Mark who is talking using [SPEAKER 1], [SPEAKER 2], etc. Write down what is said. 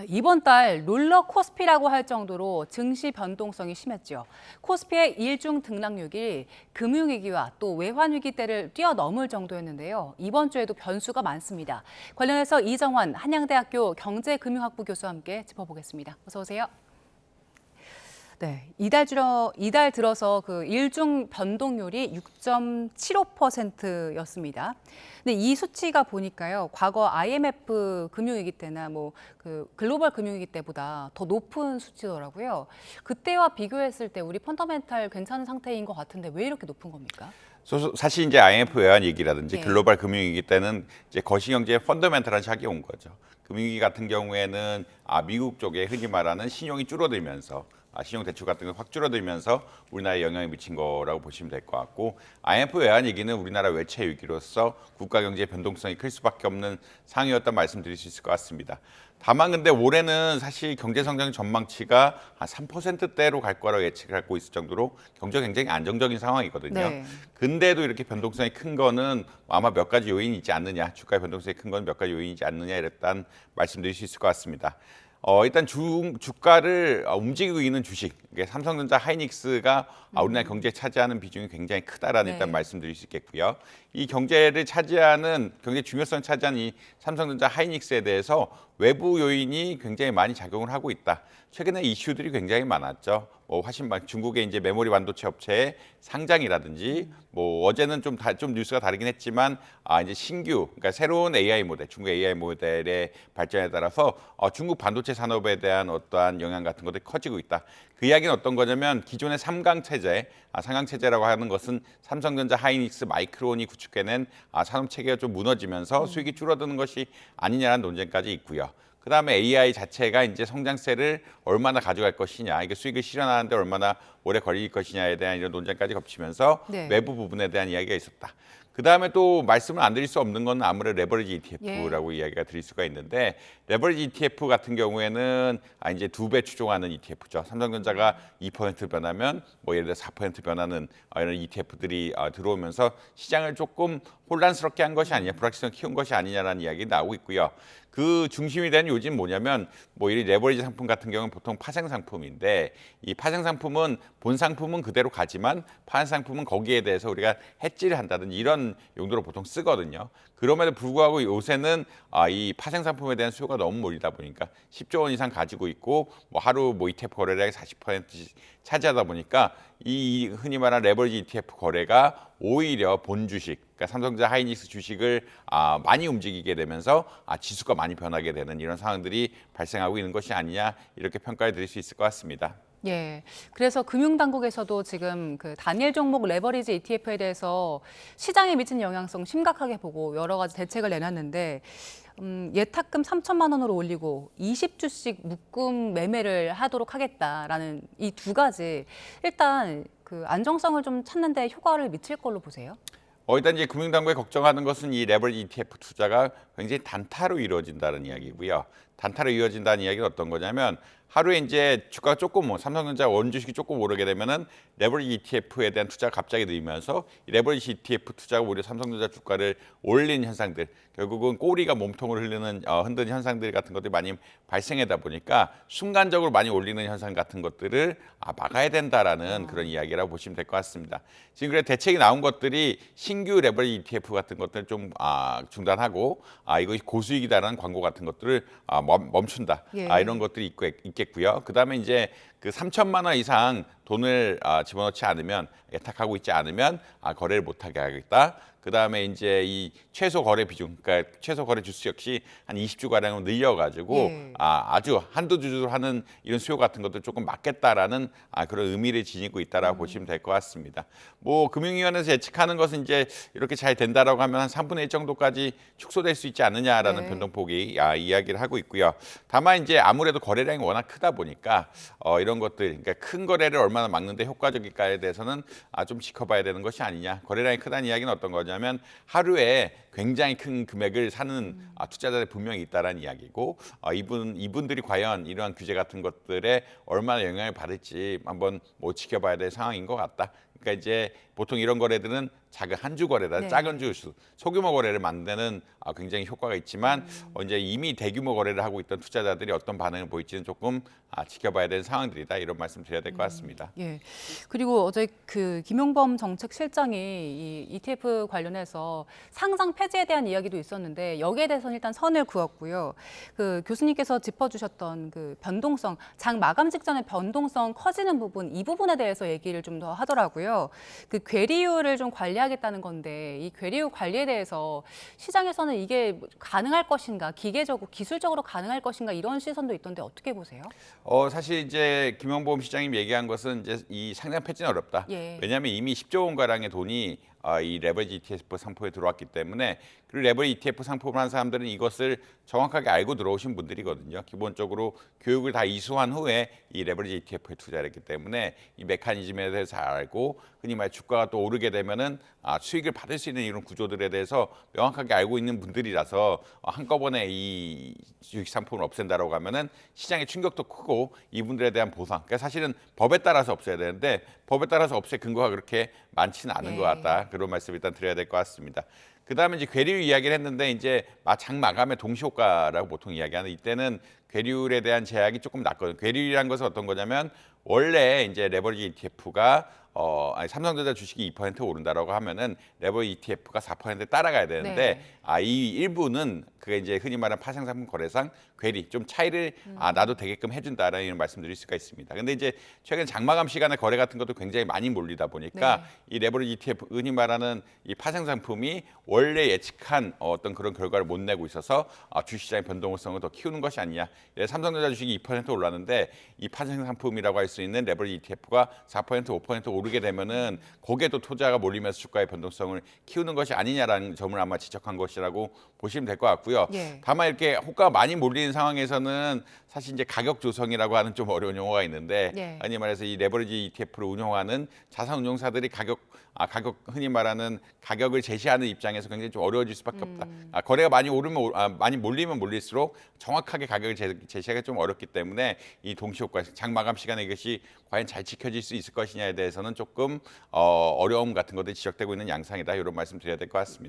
[SPEAKER 1] 이번 달 롤러코스피라고 할 정도로 증시 변동성이 심했죠. 코스피의 일중 등락률이 금융위기와 또 외환위기 때를 뛰어넘을 정도였는데요. 이번 주에도 변수가 많습니다. 관련해서 이정환 한양대학교 경제금융학부 교수와 함께 짚어보겠습니다. 어서 오세요. 네, 이달 들어서 그 일중 변동률이 6.75%였습니다. 근데 이 수치가 보니까요, 과거 IMF 금융위기 때나 그 글로벌 금융위기 때보다 더 높은 수치더라고요. 그때와 비교했을 때 우리 펀더멘탈 괜찮은 상태인 것 같은데 왜 이렇게 높은 겁니까?
[SPEAKER 2] 사실 이제 IMF 외환 위기라든지
[SPEAKER 1] 네.
[SPEAKER 2] 글로벌 금융위기 때는 이제 거시경제의 펀더멘털한 샥이 온 거죠. 금융위기 같은 경우에는 미국 쪽에 흔히 말하는 신용이 줄어들면서 신용 대출 같은 거 확 줄어들면서 우리나라에 영향을 미친 거라고 보시면 될 것 같고, IMF 외환 위기는 우리나라 외채 위기로서 국가 경제의 변동성이 클 수밖에 없는 상황이었다 말씀드릴 수 있을 것 같습니다. 다만 근데 올해는 사실 경제 성장 전망치가 한 3%대로 갈 거라고 예측을 하고 있을 정도로 경제가 굉장히 안정적인 상황이거든요.
[SPEAKER 1] 네.
[SPEAKER 2] 근데도 이렇게 변동성이 큰 거는 아마 몇 가지 요인이 있지 않느냐, 주가의 변동성이 큰 건 몇 가지 요인이 있지 않느냐, 이랬단 말씀드릴 수 있을 것 같습니다. 일단 주가를 움직이고 있는 주식, 삼성전자, 하이닉스가 우리나라 경제에 차지하는 비중이 굉장히 크다라는
[SPEAKER 1] 네.
[SPEAKER 2] 일단 말씀드릴 수 있겠고요. 이 경제를 차지하는, 경제 중요성을 차지하는 이 삼성전자, 하이닉스에 대해서 외부 요인이 굉장히 많이 작용을 하고 있다. 최근에 이슈들이 굉장히 많았죠. 중국의 이제 메모리 반도체 업체의 상장이라든지, 어제는 좀 뉴스가 다르긴 했지만, 이제 그러니까 새로운 AI 모델, 중국 AI 모델의 발전에 따라서 중국 반도체 산업에 대한 어떠한 영향 같은 것들이 커지고 있다. 그 이야기는 어떤 거냐면, 기존의 3강 체제, 3강 체제라고 하는 것은 삼성전자, 하이닉스, 마이크론이 구축해낸 산업 체계가 좀 무너지면서 수익이 줄어드는 것이 아니냐라는 논쟁까지 있고요. 그다음에 AI 자체가 이제 성장세를 얼마나 가져갈 것이냐, 이게 수익을 실현하는데 얼마나 오래 걸릴 것이냐에 대한 이런 논쟁까지 겹치면서
[SPEAKER 1] 네.
[SPEAKER 2] 외부 부분에 대한 이야기가 있었다. 그다음에 또 말씀을 안 드릴 수 없는 건 아무래도 레버리지 ETF라고 이야기가 드릴 수가 있는데, 레버리지 ETF 같은 경우에는 이제 2배 추종하는 ETF죠. 삼성전자가 2% 변하면 예를 들어 4% 변하는 이런 ETF들이 들어오면서 시장을 조금 혼란스럽게 한 것이 아니냐, 불확실성 키운 것이 아니냐라는 이야기 나오고 있고요. 그 중심이 되는 요즘 뭐냐면, 이 레버리지 상품 같은 경우는 보통 파생 상품인데, 이 파생 상품은 본 상품은 그대로 가지만 파생 상품은 거기에 대해서 우리가 해지를 한다든지 이런 용도로 보통 쓰거든요. 그럼에도 불구하고 요새는 이 파생 상품에 대한 수요가 너무 몰리다 보니까 10조 원 이상 가지고 있고 하루 ETF 거래량의 40%씩 차지하다 보니까 이 흔히 말하는 레버리지 ETF 거래가 오히려 본 주식, 그러니까 삼성전자, 하이닉스 주식을 많이 움직이게 되면서 지수가 많이 변하게 되는 이런 상황들이 발생하고 있는 것이 아니냐, 이렇게 평가를 드릴 수 있을 것 같습니다.
[SPEAKER 1] 예. 그래서 금융당국에서도 지금 그 단일 종목 레버리지 ETF에 대해서 시장에 미친 영향성 심각하게 보고 여러 가지 대책을 내놨는데, 예탁금 3천만 원으로 올리고 20주씩 묶음 매매를 하도록 하겠다라는 이 두 가지, 일단 그 안정성을 좀 찾는데 효과를 미칠 걸로 보세요?
[SPEAKER 2] 일단 이제 금융당국이 걱정하는 것은 이 레버리지 ETF 투자가 굉장히 단타로 이루어진다는 이야기고요. 단타로 이루어진다는 이야기는 어떤 거냐면, 하루에 이제 주가가 조금 삼성전자 원주식이 조금 오르게 되면은 레버리지 ETF에 대한 투자가 갑자기 늘면서 이 레버리지 ETF 투자가 오히려 삼성전자 주가를 올리는 현상들, 결국은 꼬리가 몸통을 흔드는 현상들 같은 것들이 많이 발생하다 보니까 순간적으로 많이 올리는 현상 같은 것들을 막아야 된다라는 그런 이야기라고 보시면 될 것 같습니다. 지금 그래 대책이 나온 것들이 신규 레버리지 ETF 같은 것들을 좀 중단하고 이거 고수익이다라는 광고 같은 것들을 멈춘다.
[SPEAKER 1] 예.
[SPEAKER 2] 이런 것들이 있겠고요. 그다음에 이제 그 3천만 원 이상 돈을 집어넣지 않으면, 예탁하고 있지 않으면 거래를 못하게 하겠다. 그다음에 이제 이 최소 거래 비중, 그러니까 최소 거래 주수 역시 한 20주 가량으로 늘려가지고
[SPEAKER 1] 예.
[SPEAKER 2] 아주 한두 주로 하는 이런 수요 같은 것들 조금 막겠다라는 그런 의미를 지니고 있다라고 보시면 될 것 같습니다. 금융위원회에서 예측하는 것은 이제 이렇게 잘 된다라고 하면 한 3분의 1 정도까지 축소될 수 있지 않느냐라는
[SPEAKER 1] 네.
[SPEAKER 2] 변동폭이 이야기를 하고 있고요. 다만 이제 아무래도 거래량이 워낙 크다 보니까 이런 것들, 그러니까 큰 거래를 얼마나 막는데 효과적일까에 대해서는 좀 지켜봐야 되는 것이 아니냐. 거래량이 크다는 이야기는 어떤 거냐면, 하루에 굉장히 큰 금액을 사는 투자자들이 분명히 있다라는 이야기고, 이분들이 과연 이러한 규제 같은 것들에 얼마나 영향을 받을지 한번 지켜봐야 될 상황인 것 같다. 그러니까 이제 보통 이런 거래들은 작은 한 주 거래다,
[SPEAKER 1] 네.
[SPEAKER 2] 작은 주 소규모 거래를 만드는 굉장히 효과가 있지만 이제 이미 대규모 거래를 하고 있던 투자자들이 어떤 반응을 보일지는 조금 지켜봐야 되는 상황들이다, 이런 말씀 드려야 될 것 같습니다.
[SPEAKER 1] 예. 그리고 어제 그 김용범 정책실장이 이 ETF 관련해서 상장 폐지에 대한 이야기도 있었는데 여기에 대해서는 일단 선을 그었고요. 그 교수님께서 짚어주셨던 그 변동성, 장 마감 직전에 변동성 커지는 부분, 이 부분에 대해서 얘기를 좀 더 하더라고요. 그 괴리율을 좀 관리하겠다는 건데 이 괴리율 관리에 대해서 시장에서는 이게 가능할 것인가, 기술적으로 가능할 것인가 이런 시선도 있던데 어떻게 보세요?
[SPEAKER 2] 사실 이제 김영범 시장님 얘기한 것은 이제 이 상장 폐지는 어렵다.
[SPEAKER 1] 예.
[SPEAKER 2] 왜냐하면 이미 10조 원 가량의 돈이 이 레버리지 ETF 상품에 들어왔기 때문에, 그리고 레버리지 ETF 상품을 한 사람들은 이것을 정확하게 알고 들어오신 분들이거든요. 기본적으로 교육을 다 이수한 후에 이 레버리지 ETF에 투자를 했기 때문에 이 메커니즘에 대해서 잘 알고, 흔히 말 주가가 또 오르게 되면은 수익을 받을 수 있는 이런 구조들에 대해서 명확하게 알고 있는 분들이라서 한꺼번에 이 주식 상품을 없앤다라고 하면은 시장의 충격도 크고 이분들에 대한 보상, 그러니까 사실은 법에 따라서 없애야 되는데 법에 따라서 없앨 근거가 그렇게 많지는 않은 것 같다, 그런 말씀 일단 드려야 될 것 같습니다. 그다음에 이제 괴리율 이야기를 했는데, 이제 장 마감의 동시 효과라고 보통 이야기하는, 이때는 괴리율에 대한 제약이 조금 낮거든요. 괴리율이란 것은 어떤 거냐면, 원래 이제 레버리지 ETF가 삼성전자 주식이 2% 오른다라고 하면은 레버리지 ETF가 4% 따라가야 되는데, 이 일부는 그게 이제 흔히 말하는 파생상품 거래상 괴리 좀 차이를 나도 되게끔 해준다라는 이런 말씀드릴 수가 있습니다. 근데 이제 최근 장마감 시간에 거래 같은 것도 굉장히 많이 몰리다 보니까 이 레버리지 ETF, 흔히 말하는 이 파생상품이 원래 예측한 어떤 그런 결과를 못 내고 있어서 주식시장의 변동성을 더 키우는 것이 아니냐. 삼성전자 주식이 2% 올랐는데 이 파생상품이라고 할 수 있는 레버리지 ETF가 4% 5% 오르게 되면은 거기에도 투자가 몰리면서 주가의 변동성을 키우는 것이 아니냐라는 점을 아마 지적한 것이라고 보시면 될 것 같고요. 다만 이렇게 호가가 많이 몰리는 상황에서는 사실 이제 가격 조성이라고 하는 좀 어려운 용어가 있는데, 아니 말해서 이 레버리지 ETF를 운영하는 자산 운용사들이 가격 흔히 말하는 가격을 제시하는 입장에서 굉장히 좀 어려워질 수밖에 없다. 거래가 많이 많이 몰리면 몰릴수록 정확하게 가격을 제시하기가 좀 어렵기 때문에 이 동시 효과, 장 마감 시간에 이것이 과연 잘 지켜질 수 있을 것이냐에 대해서는 조금 어려움 같은 것들이 지적되고 있는 양상이다, 이런 말씀 드려야 될 것 같습니다.